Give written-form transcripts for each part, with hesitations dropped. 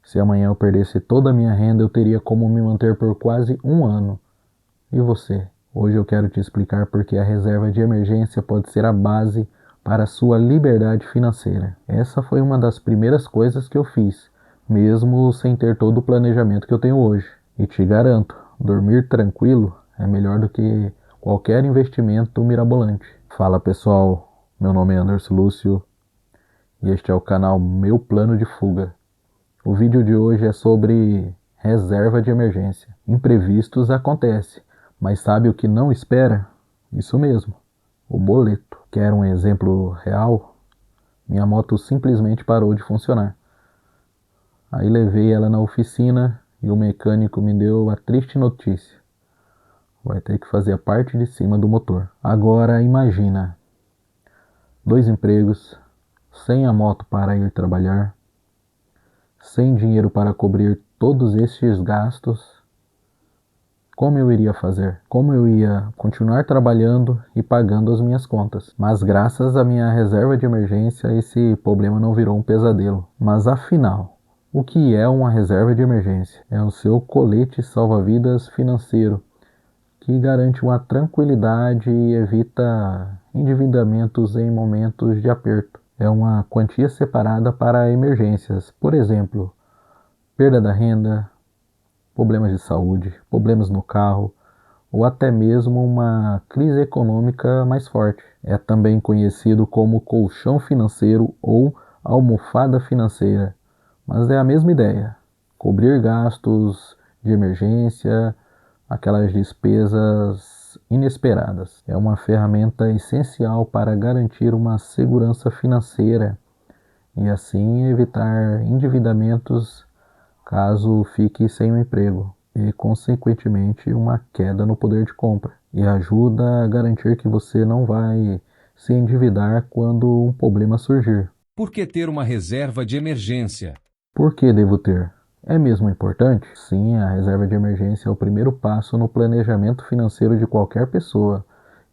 Se amanhã eu perdesse toda a minha renda, eu teria como me manter por quase um ano. E você? Hoje eu quero te explicar porque a reserva de emergência pode ser a base para a sua liberdade financeira. Essa foi uma das primeiras coisas que eu fiz, mesmo sem ter todo o planejamento que eu tenho hoje. E te garanto, dormir tranquilo é melhor do que qualquer investimento mirabolante. Fala pessoal, meu nome é Anderson Lúcio e este é o canal Meu Plano de Fuga. O vídeo de hoje é sobre reserva de emergência. Imprevistos acontecem, mas sabe o que não espera? Isso mesmo, o boleto. Quer um exemplo real? Minha moto simplesmente parou de funcionar. Aí levei ela na oficina e o mecânico me deu a triste notícia. Vai ter que fazer a parte de cima do motor. Agora imagina, 2 empregos, sem a moto para ir trabalhar, sem dinheiro para cobrir todos estes gastos. Como eu iria fazer? Como eu ia continuar trabalhando e pagando as minhas contas? Mas graças à minha reserva de emergência, esse problema não virou um pesadelo. Mas afinal, o que é uma reserva de emergência? É o seu colete salva-vidas financeiro, que garante uma tranquilidade e evita endividamentos em momentos de aperto. É uma quantia separada para emergências, por exemplo, perda da renda, problemas de saúde, problemas no carro ou até mesmo uma crise econômica mais forte. É também conhecido como colchão financeiro ou almofada financeira, mas é a mesma ideia: cobrir gastos de emergência, aquelas despesas inesperadas. É uma ferramenta essencial para garantir uma segurança financeira e assim evitar endividamentos caso fique sem um emprego e, consequentemente, uma queda no poder de compra. E ajuda a garantir que você não vai se endividar quando um problema surgir. Por que ter uma reserva de emergência? Por que devo ter? É mesmo importante? Sim, a reserva de emergência é o primeiro passo no planejamento financeiro de qualquer pessoa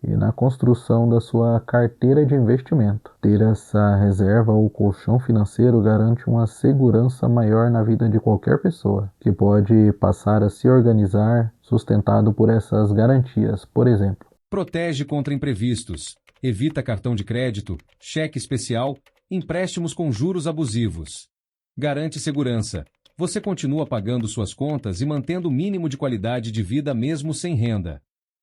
e na construção da sua carteira de investimento. Ter essa reserva ou colchão financeiro garante uma segurança maior na vida de qualquer pessoa, que pode passar a se organizar sustentado por essas garantias. Por exemplo, Protege contra imprevistos. Evita cartão de crédito, cheque especial, empréstimos com juros abusivos. Garante segurança. Você continua pagando suas contas e mantendo o mínimo de qualidade de vida mesmo sem renda.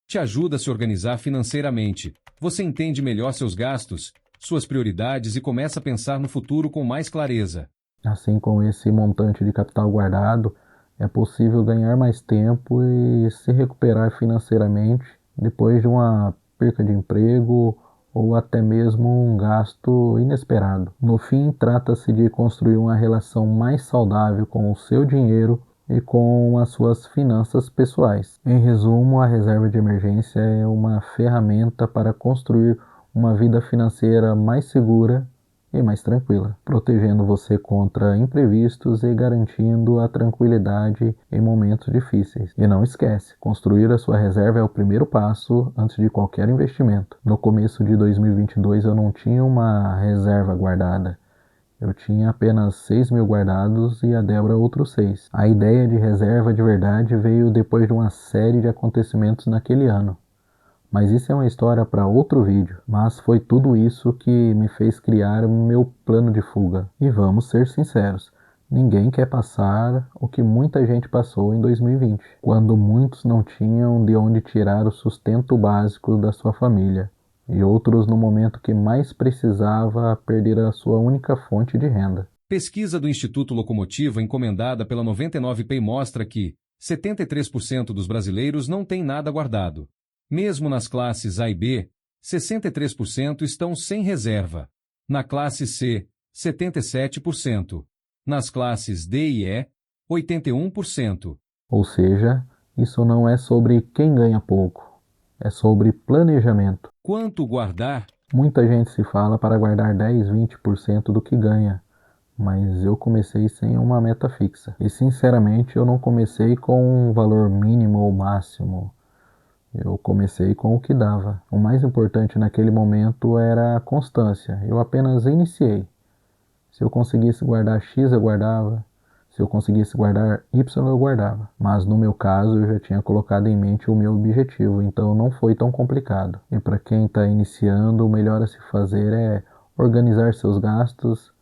Te ajuda a se organizar financeiramente. Você entende melhor seus gastos, suas prioridades e começa a pensar no futuro com mais clareza. assim, com esse montante de capital guardado, é possível ganhar mais tempo e se recuperar financeiramente depois de uma perca de emprego ou até mesmo um gasto inesperado. No fim, trata-se de construir uma relação mais saudável com o seu dinheiro e com as suas finanças pessoais. Em resumo, a reserva de emergência é uma ferramenta para construir uma vida financeira mais segura e mais tranquila, protegendo você contra imprevistos e garantindo a tranquilidade em momentos difíceis. E não esquece, construir a sua reserva é o primeiro passo antes de qualquer investimento. No começo de 2022 eu não tinha uma reserva guardada. Eu tinha apenas 6 mil guardados e a Débora outros 6. A ideia de reserva de verdade veio depois de uma série de acontecimentos naquele ano. Mas isso é uma história para outro vídeo. Mas foi tudo isso que me fez criar o meu plano de fuga. E vamos ser sinceros, ninguém quer passar o que muita gente passou em 2020, quando muitos não tinham de onde tirar o sustento básico da sua família, e outros no momento que mais precisava perder a sua única fonte de renda. Pesquisa do Instituto Locomotiva encomendada pela 99Pay mostra que 73% dos brasileiros não têm nada guardado. Mesmo nas classes A e B, 63% estão sem reserva. Na classe C, 77%. Nas classes D e E, 81%. Ou seja, isso não é sobre quem ganha pouco, é sobre planejamento. Quanto guardar? Muita gente se fala para guardar 10, 20% do que ganha, mas eu comecei sem uma meta fixa. E sinceramente eu não comecei com um valor mínimo ou máximo. Eu comecei com o que dava. O mais importante naquele momento era a constância. Eu apenas iniciei. Se eu conseguisse guardar X, eu guardava. Se eu conseguisse guardar Y, eu guardava. Mas no meu caso, eu já tinha colocado em mente o meu objetivo, então não foi tão complicado. E para quem está iniciando, o melhor a se fazer é organizar seus gastos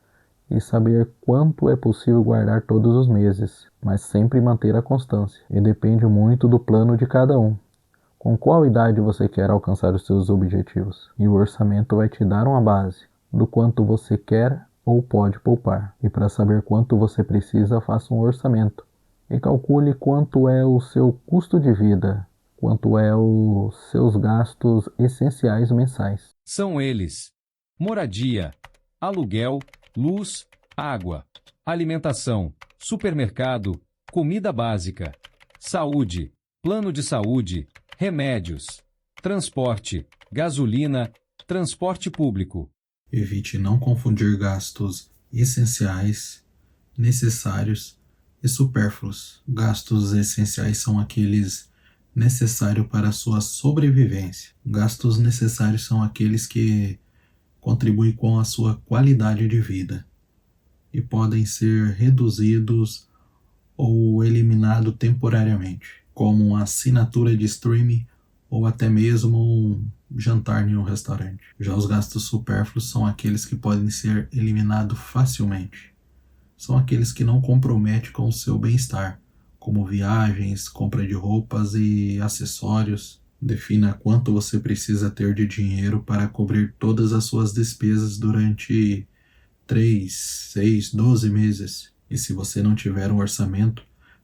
e saber quanto é possível guardar todos os meses, mas sempre manter a constância. E depende muito do plano de cada um. Com qual idade você quer alcançar os seus objetivos? E o orçamento vai te dar uma base do quanto você quer ou pode poupar. E para saber quanto você precisa, faça um orçamento e calcule quanto é o seu custo de vida, quanto é os seus gastos essenciais mensais. São eles: moradia, aluguel, luz, água, alimentação, supermercado, comida básica, saúde, plano de saúde, remédios, transporte, gasolina, transporte público. Evite não confundir gastos essenciais, necessários e supérfluos. Gastos essenciais são aqueles necessários para a sua sobrevivência. Gastos necessários são aqueles que contribuem com a sua qualidade de vida e podem ser reduzidos ou eliminados temporariamente, como uma assinatura de streaming ou até mesmo um jantar em um restaurante. Já os gastos supérfluos são aqueles que podem ser eliminados facilmente. São aqueles que não comprometem com o seu bem-estar, como viagens, compra de roupas e acessórios. Defina quanto você precisa ter de dinheiro para cobrir todas as suas despesas durante 3, 6, 12 meses. E se você não tiver um orçamento,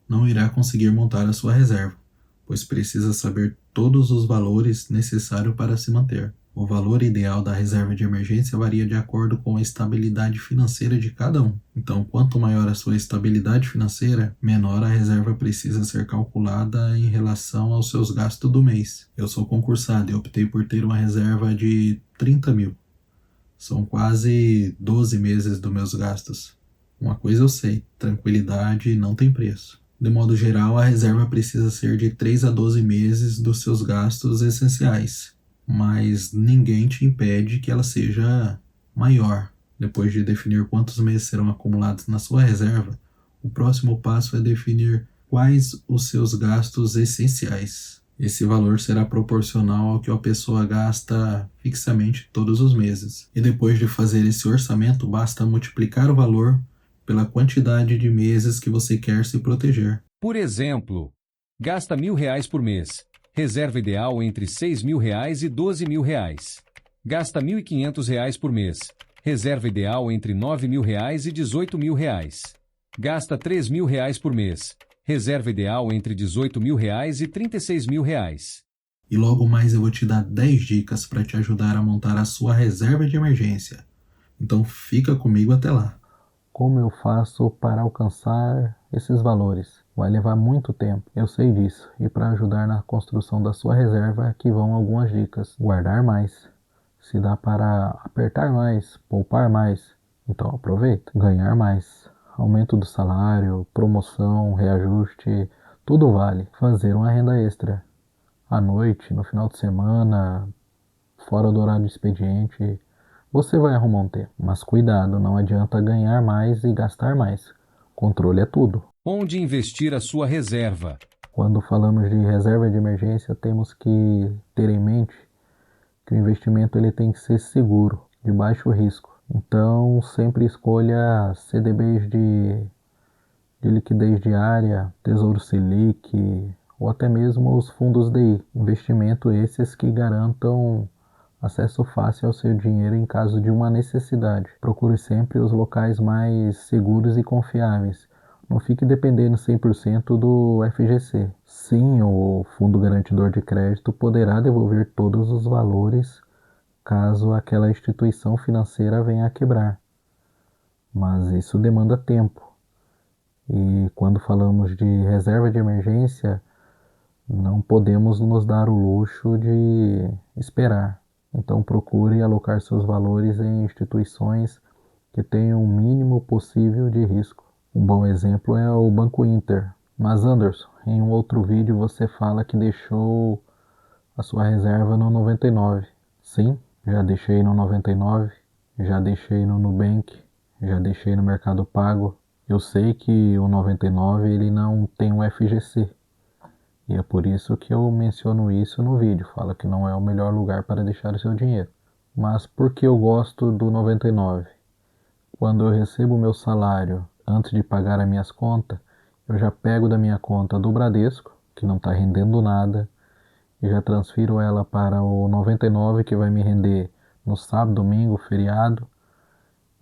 não irá conseguir montar a sua reserva, pois precisa saber todos os valores necessários para se manter. O valor ideal da reserva de emergência varia de acordo com a estabilidade financeira de cada um. Então, quanto maior a sua estabilidade financeira, menor a reserva precisa ser calculada em relação aos seus gastos do mês. Eu sou concursado e optei por ter uma reserva de 30 mil. São quase 12 meses dos meus gastos. Uma coisa eu sei, tranquilidade não tem preço. De modo geral, a reserva precisa ser de 3 a 12 meses dos seus gastos essenciais, mas ninguém te impede que ela seja maior. Depois de definir quantos meses serão acumulados na sua reserva, o próximo passo é definir quais os seus gastos essenciais. Esse valor será proporcional ao que a pessoa gasta fixamente todos os meses. E depois de fazer esse orçamento, basta multiplicar o valor pela quantidade de meses que você quer se proteger. Por exemplo, gasta R$ 1.000 por mês. Reserva ideal entre R$ 6.000 e R$ 12.000. Gasta R$ 1.500 por mês. Reserva ideal entre R$ 9.000 e R$ 18.000. Gasta R$ 3.000 por mês. Reserva ideal entre R$ 18.000 e R$ 36.000. E logo mais eu vou te dar 10 dicas para te ajudar a montar a sua reserva de emergência. Então fica comigo até lá. Como eu faço para alcançar esses valores? Vai levar muito tempo, eu sei disso. E para ajudar na construção da sua reserva, aqui vão algumas dicas. Guardar mais. Se dá para apertar mais, poupar mais, então aproveita. Ganhar mais. Aumento do salário, promoção, reajuste, tudo vale. Fazer uma renda extra. À noite, no final de semana, fora do horário de expediente, você vai arrumar um tempo, mas cuidado, não adianta ganhar mais e gastar mais. Controle é tudo. Onde investir a sua reserva? Quando falamos de reserva de emergência, temos que ter em mente que o investimento ele tem que ser seguro, de baixo risco. Então, sempre escolha CDBs de liquidez diária, Tesouro Selic ou até mesmo os fundos DI. Investimento esses que garantam acesso fácil ao seu dinheiro em caso de uma necessidade. Procure sempre os locais mais seguros e confiáveis. Não fique dependendo 100% do FGC. Sim, o Fundo Garantidor de Crédito poderá devolver todos os valores caso aquela instituição financeira venha a quebrar. Mas isso demanda tempo. E quando falamos de reserva de emergência, não podemos nos dar o luxo de esperar. Então procure alocar seus valores em instituições que tenham o mínimo possível de risco. Um bom exemplo é o Banco Inter. Mas Anderson, em um outro vídeo você fala que deixou a sua reserva no 99. Sim, já deixei no 99, já deixei no Nubank, já deixei no Mercado Pago, Eu sei que o 99 ele não tem o FGC, e é por isso que eu menciono isso no vídeo, fala que não é o melhor lugar para deixar o seu dinheiro. Mas por que eu gosto do 99? Quando eu recebo o meu salário antes de pagar as minhas contas, eu já pego da minha conta do Bradesco, que não está rendendo nada, e já transfiro ela para o 99, que vai me render no sábado, domingo, feriado.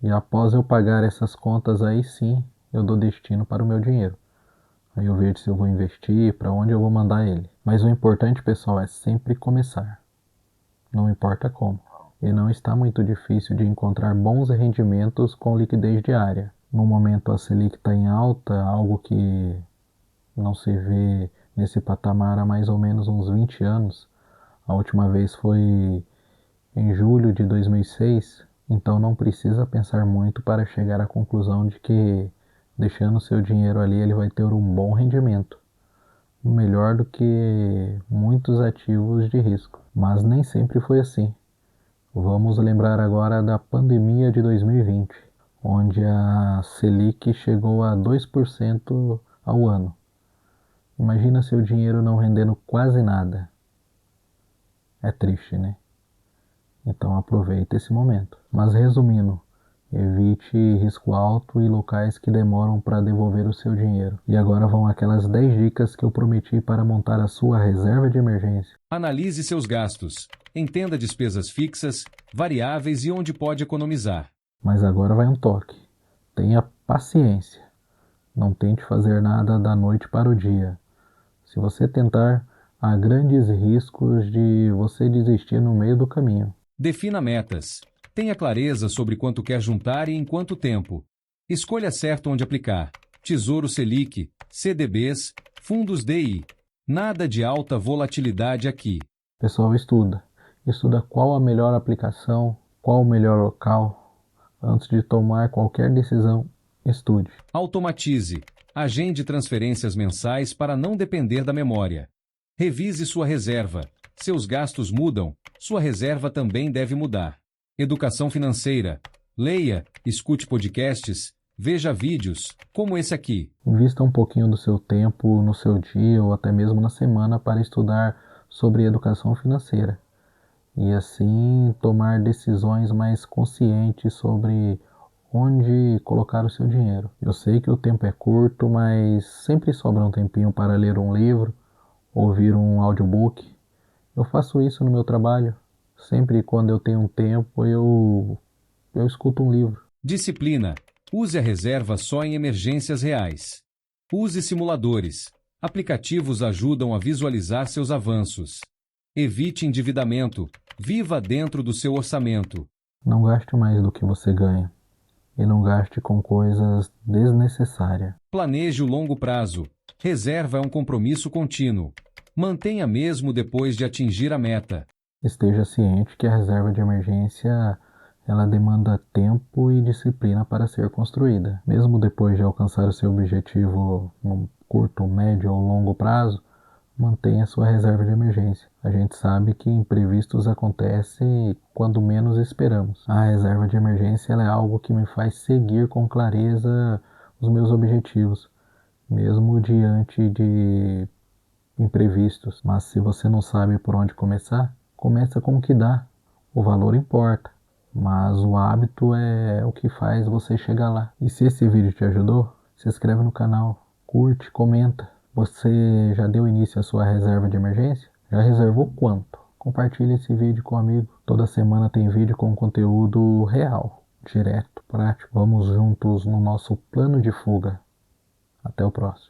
E após eu pagar essas contas, aí sim eu dou destino para o meu dinheiro. Aí eu vejo se eu vou investir, para onde eu vou mandar ele. Mas o importante, pessoal, é sempre começar. Não importa como. E não está muito difícil de encontrar bons rendimentos com liquidez diária. No momento a Selic está em alta, algo que não se vê nesse patamar há mais ou menos uns 20 anos. A última vez foi em julho de 2006, então não precisa pensar muito para chegar à conclusão de que deixando seu dinheiro ali ele vai ter um bom rendimento, melhor do que muitos ativos de risco. Mas nem sempre foi assim. Vamos lembrar agora da pandemia de 2020, onde a Selic chegou a 2% ao ano. Imagina seu dinheiro não rendendo quase nada. É triste, né? Então aproveite esse momento. Mas resumindo, evite risco alto e locais que demoram para devolver o seu dinheiro. E agora vão aquelas 10 dicas que eu prometi para montar a sua reserva de emergência. Analise seus gastos. Entenda despesas fixas, variáveis e onde pode economizar. Mas agora vai um toque. Tenha paciência. Não tente fazer nada da noite para o dia. Se você tentar, há grandes riscos de você desistir no meio do caminho. Defina metas. Tenha clareza sobre quanto quer juntar e em quanto tempo. Escolha certo onde aplicar. Tesouro Selic, CDBs, fundos DI. Nada de alta volatilidade aqui. Pessoal, estuda. Estuda qual a melhor aplicação, qual o melhor local. Antes de tomar qualquer decisão, estude. Automatize. Agende transferências mensais para não depender da memória. Revise sua reserva. Seus gastos mudam, sua reserva também deve mudar. Educação financeira. Leia, escute podcasts, veja vídeos, como esse aqui. Invista um pouquinho do seu tempo no seu dia ou até mesmo na semana para estudar sobre educação financeira. E assim tomar decisões mais conscientes sobre onde colocar o seu dinheiro. Eu sei que o tempo é curto, mas sempre sobra um tempinho para ler um livro, ouvir um audiobook. Eu faço isso no meu trabalho. Sempre quando eu tenho um tempo, eu escuto um livro. Disciplina. Use a reserva só em emergências reais. Use simuladores. Aplicativos ajudam a visualizar seus avanços. Evite endividamento. Viva dentro do seu orçamento. Não gaste mais do que você ganha. E não gaste com coisas desnecessárias. Planeje o longo prazo. Reserva é um compromisso contínuo. Mantenha mesmo depois de atingir a meta. Esteja ciente que a reserva de emergência ela demanda tempo e disciplina para ser construída. Mesmo depois de alcançar o seu objetivo no curto, médio ou longo prazo, mantenha sua reserva de emergência. A gente sabe que imprevistos acontecem quando menos esperamos. A reserva de emergência ela é algo que me faz seguir com clareza os meus objetivos, mesmo diante de imprevistos. Mas se você não sabe por onde começar, começa com o que dá. O valor importa, mas o hábito é o que faz você chegar lá. E se esse vídeo te ajudou, se inscreve no canal, curte, comenta. Você já deu início à sua reserva de emergência? Já reservou quanto? Compartilhe esse vídeo com um amigo. Toda semana tem vídeo com conteúdo real, direto, prático. Vamos juntos no nosso plano de fuga. Até o próximo.